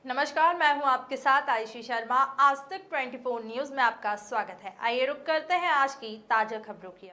नमस्कार, मैं हूं आपके साथ आयुषी शर्मा। आज तक 24 न्यूज में आपका स्वागत है। आइए रुक करते हैं आज की ताजा खबरों की।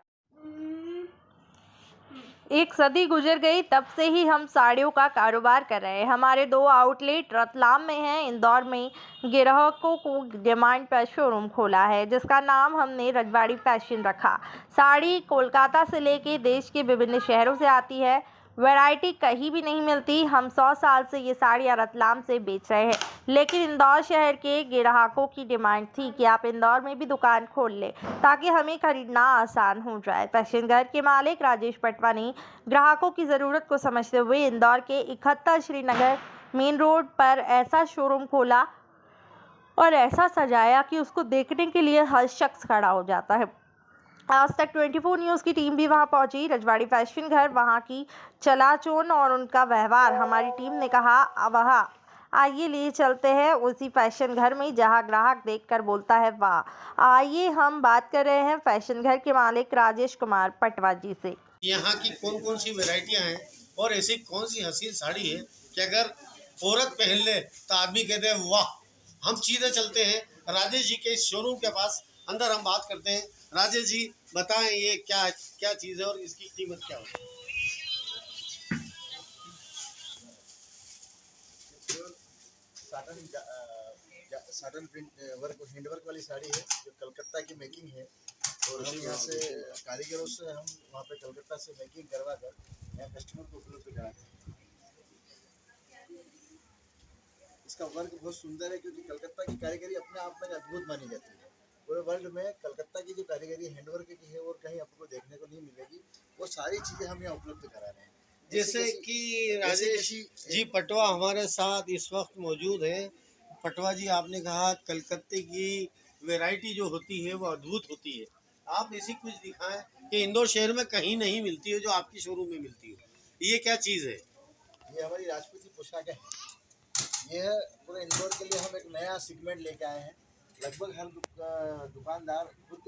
एक सदी गुजर गई, तब से ही हम साड़ियों का कारोबार कर रहे हैं। हमारे 2 आउटलेट रतलाम में हैं। इंदौर में ग्राहकों को डिमांड पर शोरूम खोला है, जिसका नाम हमने रजवाड़ी फैशन रखा। साड़ी कोलकाता से लेके देश के विभिन्न शहरों से आती है। वैरायटी कहीं भी नहीं मिलती। हम 100 साल से ये साड़ियाँ रतलाम से बेच रहे हैं, लेकिन इंदौर शहर के ग्राहकों की डिमांड थी कि आप इंदौर में भी दुकान खोल लें, ताकि हमें खरीदना आसान हो जाए। फैशन घर के मालिक राजेश पटवा ने ग्राहकों की ज़रूरत को समझते हुए इंदौर के 71 श्रीनगर मेन रोड पर ऐसा शोरूम खोला और ऐसा सजाया कि उसको देखने के लिए हर शख्स खड़ा हो जाता है। आज तक 24 न्यूज़ की टीम भी वहां पहुंची। रजवाड़ी फैशन घर, वहां की चलाचौन और उनका व्यवहार, हमारी टीम ने कहा वहाँ आइए ले चलते हैं उसी फैशन घर में जहां ग्राहक देखकर बोलता है वाह। आइए हम बात कर रहे हैं फैशन घर के मालिक राजेश कुमार पटवा जी से। यहाँ की कौन कौन सी वैरायटियाँ हैं और ऐसी कौन सी हसीन साड़ी है कि अगर औरत पहन ले तो आदमी कहते हैं वाह। हम सीधे चलते हैं राजेश जी के इस शोरूम के पास, अंदर हम बात करते हैं। राजेश जी बताएं, ये क्या क्या चीज़ है और इसकी कीमत क्या है? Satin print work hand work वाली साड़ी है जो कलकत्ता की मेकिंग है। और हम यहाँ से कारीगरों से हम वहाँ पे कलकत्ता से मेकिंग करवा कर यहाँ कस्टमर को उपलब्ध कराते हैं। इसका वर्क बहुत सुंदर है क्योंकि कलकत्ता की कारीगरी अपने आप में अद्भुत मानी जाती है। पूरे वर्ल्ड में कलकत्ता की जो कारीगरी हैंडवर्क की है और कहीं आपको देखने को नहीं मिलेगी। वो सारी चीज़ें हम यहाँ उपलब्ध करा रहे हैं। जैसे कि राजेश जी पटवा हमारे साथ इस वक्त मौजूद हैं। पटवा जी, आपने कहा कलकत्ते की वैरायटी जो होती है वो अद्भुत होती है। आप ऐसी कुछ दिखाएं कि इंदौर शहर में कहीं नहीं मिलती है जो आपकी शोरूम में मिलती है। ये क्या चीज़ है? ये हमारी राजपूती पोशाक है। ये पूरे इंदौर के लिए हम एक नया सेगमेंट लेके आए हैं। लगभग हर दुकानदार खुद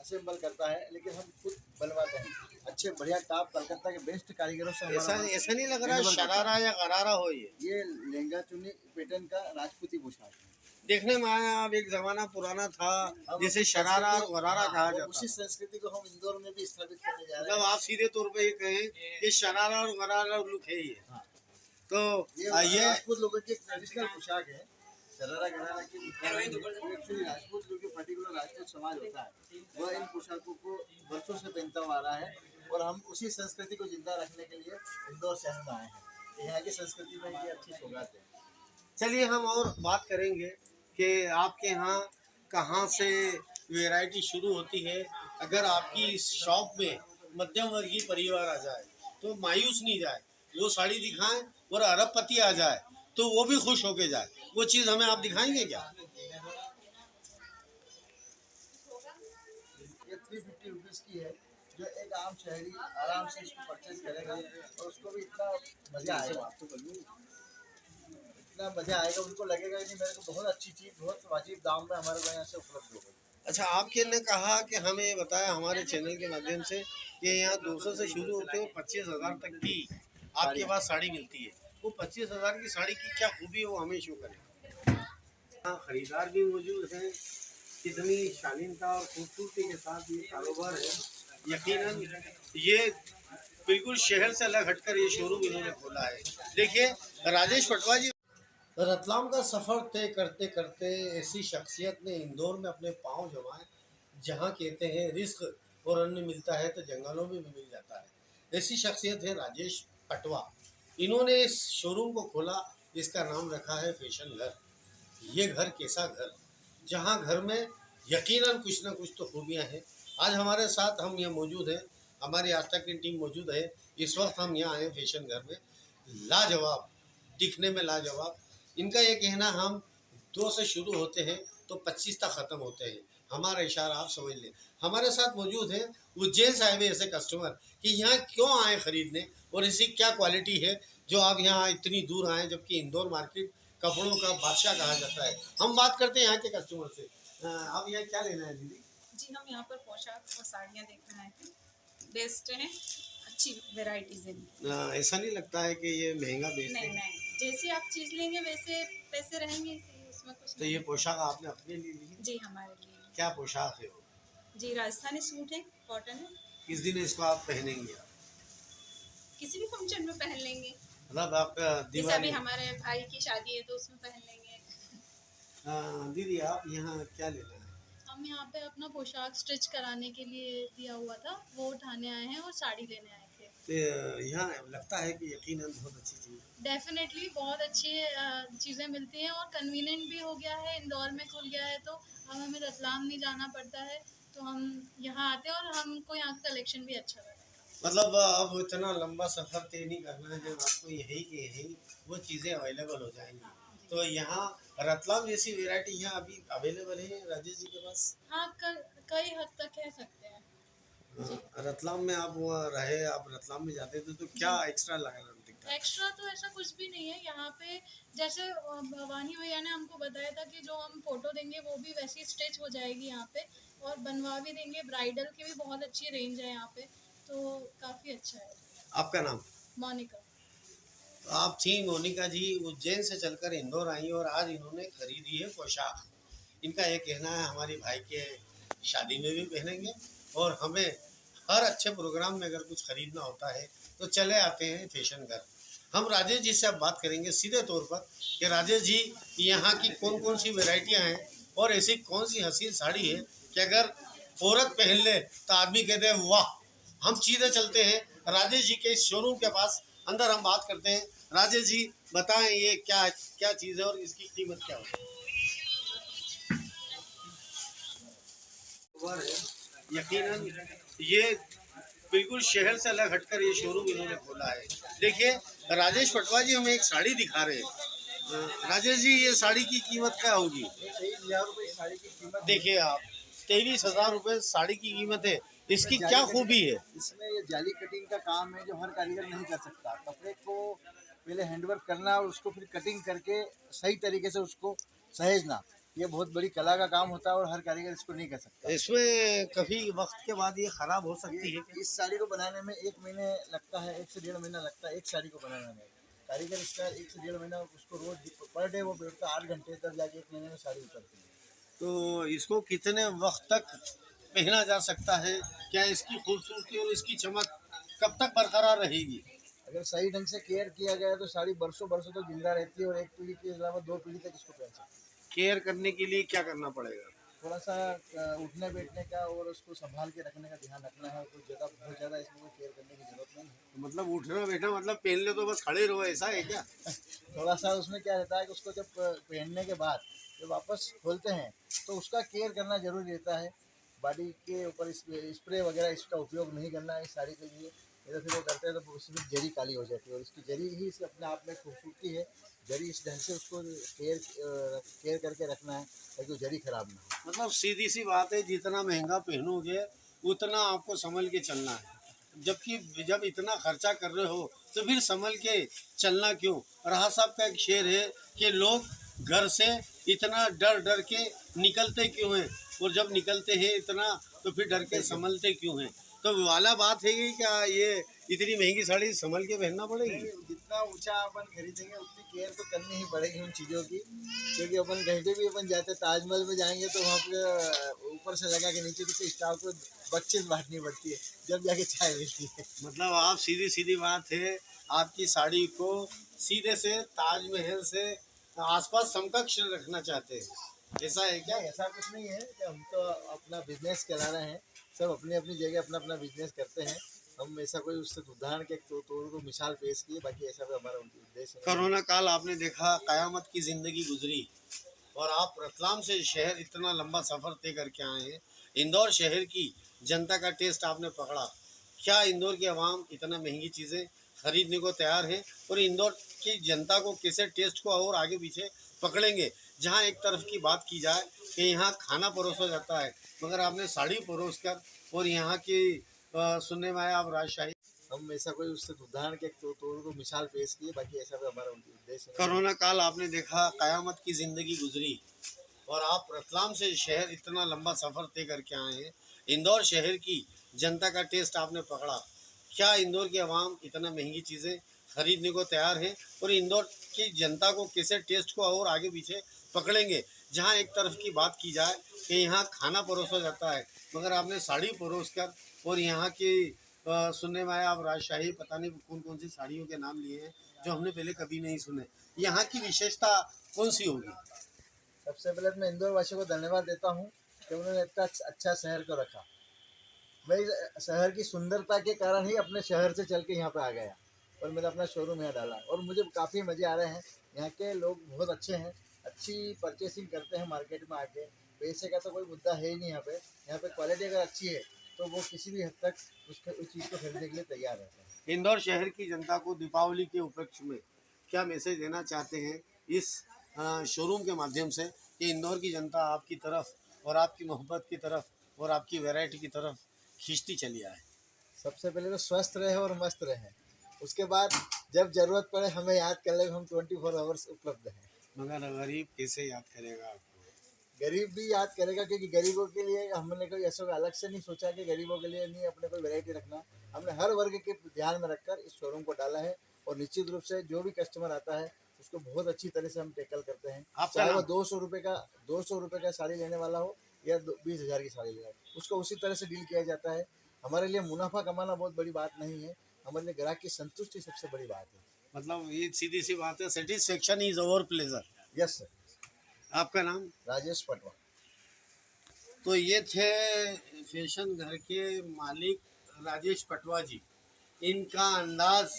असेंबल करता है, लेकिन हम खुद बनवाते हैं। अच्छे बढ़िया टॉप कलकत्ता के बेस्ट कारीगरों से। ऐसा ऐसा नहीं लग रहा है शरारा या गरारा हो? ये लहंगा चुन्नी पैटर्न का राजपूती पोशाक है। देखने में आया, अब एक जमाना पुराना था जिसे शरारा और गरारा कहा जाता उसी था। संस्कृति को हम इंदौर में भी स्थापित करने जा रहे मतलब हैं। आप सीधे तौर पे ये कहें कि शरारा और गरारा लुक है ये। हाँ। तो ये राजपूत लोगों की एक ट्रेडिशनल पोशाक है। शरारा गरारा की एक्चुअली राजपूत जो कि पर्टिकुलर राजपूत समाज होता है, वह इन पोशाकों को वर्षों से पहनता हुआ आ रहा है। और हम उसी संस्कृति को जिंदा रखने के लिए इंदौर शहर में आए हैं। यहाँ की संस्कृति में ये अच्छी सौगात है। चलिए हम और बात करेंगे कि आपके यहाँ कहाँ से वैरायटी शुरू होती है। अगर आपकी इस शॉप में मध्यम वर्गीय परिवार आ जाए तो मायूस नहीं जाए, वो साड़ी दिखाएं और अरबपति आ जाए तो वो भी खुश होके जाए। वो चीज़ हमें आप दिखाएंगे क्या? ये 350 रुपीज़ की है, जो एक आम शहरी आराम से इसको परचेज करेगा और उसको भी इतना मज़ा आएगा। इतना मज़ा आएगा, उनको लगेगा कि मेरे को बहुत अच्छी चीज़ बहुत वाजिब दाम में हमारे यहाँ से उपलब्ध हो गई। अच्छा, आपके ने कहा कि हमें ये बताया हमारे चैनल के माध्यम से कि यहाँ 200 से शुरू होते हुए 25,000 तक की आपके पास साड़ी मिलती है। वो 25,000 की साड़ी की क्या खूबी है वो हमें शो करें। हाँ, खरीदार भी मौजूद हैं। कितनी शालीनता और खूबसूरती के साथ ये कारोबार है। यकीनन ये बिल्कुल शहर से अलग हटकर ये शोरूम इन्होंने खोला है। देखिए राजेश पटवा जी, रतलाम का सफ़र तय करते करते ऐसी शख्सियत ने इंदौर में अपने पांव जमाए जहां कहते हैं रिस्क और अन्न मिलता है तो जंगलों में भी मिल जाता है। ऐसी शख्सियत है राजेश पटवा। इन्होंने इस शोरूम को खोला, इसका नाम रखा है फैशन घर। ये घर कैसा घर, जहां घर में यकीनन कुछ ना कुछ तो खूबियां हैं। आज हमारे साथ हम यहाँ मौजूद हैं, हमारी आज तक की टीम मौजूद है। इस वक्त हम यहाँ आए फैशन घर में। लाजवाब, दिखने में लाजवाब। इनका ये कहना हम 2 से शुरू होते हैं तो 25 तक ख़त्म होते हैं। हमारा इशारा आप समझ लें। हमारे साथ मौजूद हैं उज्जैन से आए हुए ऐसे कस्टमर कि यहाँ क्यों आए ख़रीदने और इसकी क्या क्वालिटी है जो आप यहाँ इतनी दूर आए, जबकि इंदौर मार्केट कपड़ों का बादशाह कहा जाता है। हम बात करते हैं यहाँ के कस्टमर से। आप यहाँ क्या लेना है दीदी? जी, हम यहाँ पर पोशाक और साड़ियाँ देखना है। बेस्ट हैं, अच्छी वेराइटीज़ हैं। ऐसा नहीं लगता है कि ये महंगा बेचते नहीं हैं? नहीं, जैसे आप चीज़ लेंगे वैसे पैसे रहेंगे, उसमें कुछ तो ये नहीं। पोशाक आपने अपने लिए ली है? जी हमारे लिए। क्या पोशाक है वो? जी राजस्थानी सूट है, कॉटन है, किस दिन इसको आप पहनेंगे? किसी भी फंक्शन में पहन लेंगे। मतलब आपका जैसे अभी दिवाली। हमारे भाई की शादी है तो उसमें पहन लेंगे। दीदी आप यहाँ क्या लेना है? हम यहाँ पे अपना पोशाक स्टिच कराने के लिए दिया हुआ था, वो उठाने आए हैं और साड़ी लेने आए थे। तो यहाँ लगता है कि यकीनन बहुत अच्छी चीज़ है। डेफिनेटली बहुत अच्छी चीज़ें मिलती हैं और कन्वीनियंट भी हो गया है, इंदौर में खुल गया है तो अब हमें रतलाम नहीं जाना पड़ता है, तो हम यहाँ आते हैं और हमको यहाँ का कलेक्शन भी अच्छा लगा। मतलब अब इतना लंबा सफ़र तय नहीं करना है, जब आपको यही के यही वो चीज़ें अवेलेबल हो जाएंगी। तो यहाँ रतलाम जैसी वैरायटी यहाँ अभी अवेलेबल है राजेश जी के पास? हाँ, कई हद तक कह सकते हैं। रतलाम में आप वहाँ रहे, आप रतलाम में जाते थे तो क्या एक्स्ट्रा लगा दिखता है? एक्स्ट्रा तो ऐसा कुछ भी नहीं है यहाँ पे, जैसे भवानी भैया ने हमको बताया था कि जो हम फोटो देंगे वो भी वैसी स्टिच हो जाएगी यहाँ पे और बनवा भी देंगे। ब्राइडल की भी बहुत अच्छी रेंज है यहाँ पे, तो काफ़ी अच्छा है। आपका नाम? मोनिका। तो आप थी मोनिका जी, उज्जैन से चलकर इंदौर आई और आज इन्होंने खरीदी है पोशाक। इनका ये कहना है हमारी भाई के शादी में भी पहनेंगे और हमें हर अच्छे प्रोग्राम में अगर कुछ खरीदना होता है तो चले आते हैं फैशन घर। हम राजेश जी से अब बात करेंगे सीधे तौर पर कि राजेश जी यहाँ की कौन कौन सी वैरायटियाँ हैं और ऐसी कौन सी हसीन साड़ी है कि अगर औरत पहन ले तो आदमी कहते हैं वाह। हम सीधे चलते हैं राजेश जी के इस शोरूम के पास, अंदर हम बात करते हैं। राजेश जी बताएं ये क्या क्या चीज़ है और इसकी कीमत क्या है? यकीनन ये बिल्कुल शहर से अलग हटकर ये शोरूम इन्होंने खोला है। देखिए राजेश पटवा जी हमें एक साड़ी दिखा रहे हैं। राजेश जी ये साड़ी की कीमत क्या होगी? 23,000 रुपये साड़ी की कीमत। देखिए आप 23,000 रुपये साड़ी की कीमत है। इसकी क्या खूबी है? इसमें ये जाली कटिंग का काम है जो हर कारीगर नहीं कर सकता। कपड़े को पहले हैंडवर्क करना और उसको फिर कटिंग करके सही तरीके से उसको सहेजना, ये बहुत बड़ी कला का काम होता है और हर कारीगर इसको नहीं कर सकता। इसमें कभी वक्त के बाद ये खराब हो सकती है? इस साड़ी को बनाने में 1 महीने लगता है, 1 से 1.5 महीना लगता है एक साड़ी को बनाने में। कारीगर इसका 1 से 1.5 महीना उसको रोज पर डे वो बैठता है 8 घंटे, तब जाके 1 महीने में साड़ी उतरती है। तो इसको कितने वक्त तक पहना जा सकता है? क्या इसकी खूबसूरती और इसकी चमक कब तक बरकरार रहेगी? अगर सही ढंग से केयर किया गया तो साड़ी बरसों बरसों तक जिंदा रहती है और एक पीढ़ी के अलावा 2 पीढ़ी तक इसको पहन सकते हैं। केयर करने के लिए क्या करना पड़ेगा? थोड़ा सा उठने बैठने का और उसको संभाल के रखने का ध्यान रखना है। कुछ ज़्यादा बहुत ज़्यादा इसमें कोई केयर करने की जरूरत नहीं है। मतलब उठना बैठना मतलब पहन ले तो बस खड़े रहो, ऐसा है क्या? थोड़ा सा उसमें क्या रहता है कि उसको जब पहनने के बाद जब वापस खोलते हैं तो उसका केयर करना जरूरी रहता है। बॉडी के ऊपर स्प्रे वगैरह इसका उपयोग नहीं करना है इस साड़ी के लिए। इधर फिर वो करते हैं तो उसमें जरी काली हो जाती है और इसकी जरी ही इसकी अपने आप में खूबसूरती है। जरी इस ढंग से उसको केयर करके रखना है ताकि वो जरी खराब ना हो। मतलब सीधी सी बात है, जितना महंगा पहनोगे उतना आपको संभल के चलना है। जबकि जब इतना खर्चा कर रहे हो तो फिर संभल के चलना क्यों? राह साहब का एक शेर है कि लोग घर से इतना डर डर के निकलते क्यों हैं और जब निकलते हैं इतना तो फिर डर के संभलते क्यों हैं? तो वाला बात है कि क्या ये इतनी महंगी साड़ी संभल के पहनना पड़ेगी? जितना ऊंचा अपन खरीदेंगे उतनी केयर तो करनी ही पड़ेगी उन चीज़ों की, क्योंकि अपन कहीं पे भी अपन जाते ताजमहल में जाएंगे तो वहाँ पे ऊपर से लगा के नीचे तो स्टाफ को बच्चे बांटनी पड़ती है जब जाके चाय मिलती है। मतलब आप सीधी सीधी बात है, आपकी साड़ी को सीधे से ताजमहल से आसपास समकक्ष रखना चाहते हैं, ऐसा है क्या? ऐसा कुछ नहीं है कि हम तो अपना बिजनेस चला रहे हैं, सब अपनी अपनी जगह अपना अपना बिजनेस करते हैं। हम ऐसा कोई उससे उदाहरण के तौर को मिसाल पेश किए, बाकी ऐसा कोई हमारा उद्देश्य नहीं है। कोरोना काल आपने देखा, कयामत की ज़िंदगी गुजरी और आप रतलाम से शहर इतना लंबा सफ़र तय करके आए हैं। इंदौर शहर की जनता का टेस्ट आपने पकड़ा। क्या इंदौर की आवाम इतना महंगी चीज़ें खरीदने को तैयार है और इंदौर की जनता को कैसे टेस्ट को और आगे पीछे पकड़ेंगे? जहाँ एक तरफ की बात की जाए कि यहाँ खाना परोसा जाता है, मगर आपने साड़ी परोस कर और यहाँ की सुनने में आया आप राजशाही। हम ऐसा कोई उससे उदाहरण के तौर को मिसाल पेश किए, बाकी ऐसा कोई हमारा उद्देश्य नहीं है। कोरोना काल आपने देखा, कयामत की ज़िंदगी गुजरी और आप रतलाम से शहर इतना लंबा सफ़र तय करके आए हैं। इंदौर शहर की जनता का टेस्ट आपने पकड़ा। क्या इंदौर की आवाम इतना महंगी चीज़ें खरीदने को तैयार है और इंदौर की जनता को कैसे टेस्ट को और आगे पीछे पकड़ेंगे। जहाँ एक तरफ की बात की जाए कि यहाँ खाना परोसा जाता है, मगर आपने साड़ी परोस कर और यहाँ की सुनने में आया आप राजशाही पता नहीं कौन कौन सी साड़ियों के नाम लिए हैं जो हमने पहले कभी नहीं सुने। यहाँ की विशेषता कौन सी होगी? सबसे पहले मैं इंदौर वासियों को धन्यवाद देता हूँ कि उन्होंने इतना अच्छा शहर को रखा। मैं इस शहर की सुंदरता के कारण ही अपने शहर से चल के यहाँ पे आ गया और मैंने अपना शोरूम यहाँ डाला और मुझे काफ़ी मज़े आ रहे हैं। यहाँ के लोग बहुत अच्छे हैं, अच्छी परचेसिंग करते हैं मार्केट में आके। पैसे का तो कोई मुद्दा है ही नहीं यहाँ पे। यहाँ पे क्वालिटी अगर अच्छी है तो वो किसी भी हद तक उस चीज़ को खरीदने के लिए तैयार रहते हैं। इंदौर शहर की जनता को दीपावली के उपलक्ष्य में क्या मैसेज देना चाहते हैं इस शोरूम के माध्यम से कि इंदौर की जनता आपकी तरफ और आपकी मोहब्बत की तरफ और आपकी वैरायटी की तरफ खींचती चली आए? सबसे पहले तो स्वस्थ रहे और मस्त रहे, उसके बाद जब ज़रूरत पड़े हमें याद कर ले, हम 24 आवर्स उपलब्ध हैं। मगर गरीब कैसे याद करेगा आपको? गरीब भी याद करेगा, क्योंकि गरीबों के लिए हमने कोई ऐसा अलग से नहीं सोचा कि गरीबों के लिए नहीं अपने कोई वैरायटी रखना। हमने हर वर्ग के ध्यान में रखकर इस शोरूम को डाला है और निश्चित रूप से जो भी कस्टमर आता है उसको बहुत अच्छी तरह से हम टैकल करते हैं। चाहे वो 200 रुपये का साड़ी लेने वाला हो या 20,000 की साड़ी लेने, उसको उसी तरह से डील किया जाता है। हमारे लिए मुनाफा कमाना बहुत बड़ी बात नहीं है, हमारे लिए ग्राहक की संतुष्टि सबसे बड़ी बात है। मतलब ये सीधी सी बात है, satisfaction is over pleasure. Yes sir. आपका नाम? राजेश पटवा। तो ये थे फैशन घर के मालिक राजेश पटवा जी। इनका अंदाज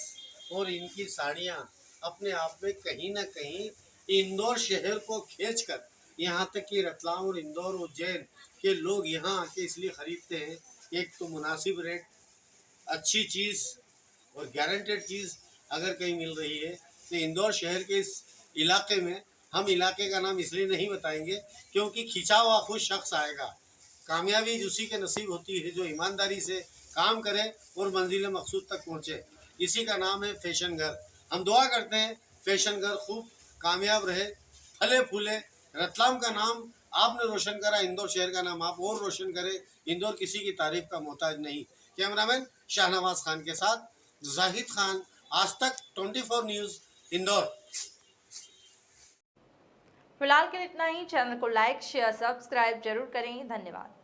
और इनकी साड़ियाँ अपने आप में कहीं ना कहीं इंदौर शहर को खींचकर यहाँ तक कि रतलाम और इंदौर उज्जैन के लोग यहाँ आके इसलिए ख़रीदते हैं। एक तो मुनासिब रेट, अच्छी चीज़ और गारंटेड चीज़ अगर कहीं मिल रही है तो इंदौर शहर के इस इलाके में, हम इलाके का नाम इसलिए नहीं बताएंगे क्योंकि खिंचा हुआ खुश शख्स आएगा। कामयाबी उसी के नसीब होती है जो ईमानदारी से काम करे और मंजिल मकसूद तक पहुँचे। इसी का नाम है फैशन घर। हम दुआ करते हैं फैशन घर खूब कामयाब रहे, फले फूले। रतलाम का नाम आपने रोशन करा, इंदौर शहर का नाम आप और रोशन करें। इंदौर किसी की तारीफ का मोहताज नहीं। कैमरामैन शाहनवाज खान के साथ जाहिद खान, आज तक 24 न्यूज़, इंदौर। फिलहाल के लिए इतना ही। चैनल को लाइक शेयर सब्सक्राइब जरूर करें। धन्यवाद।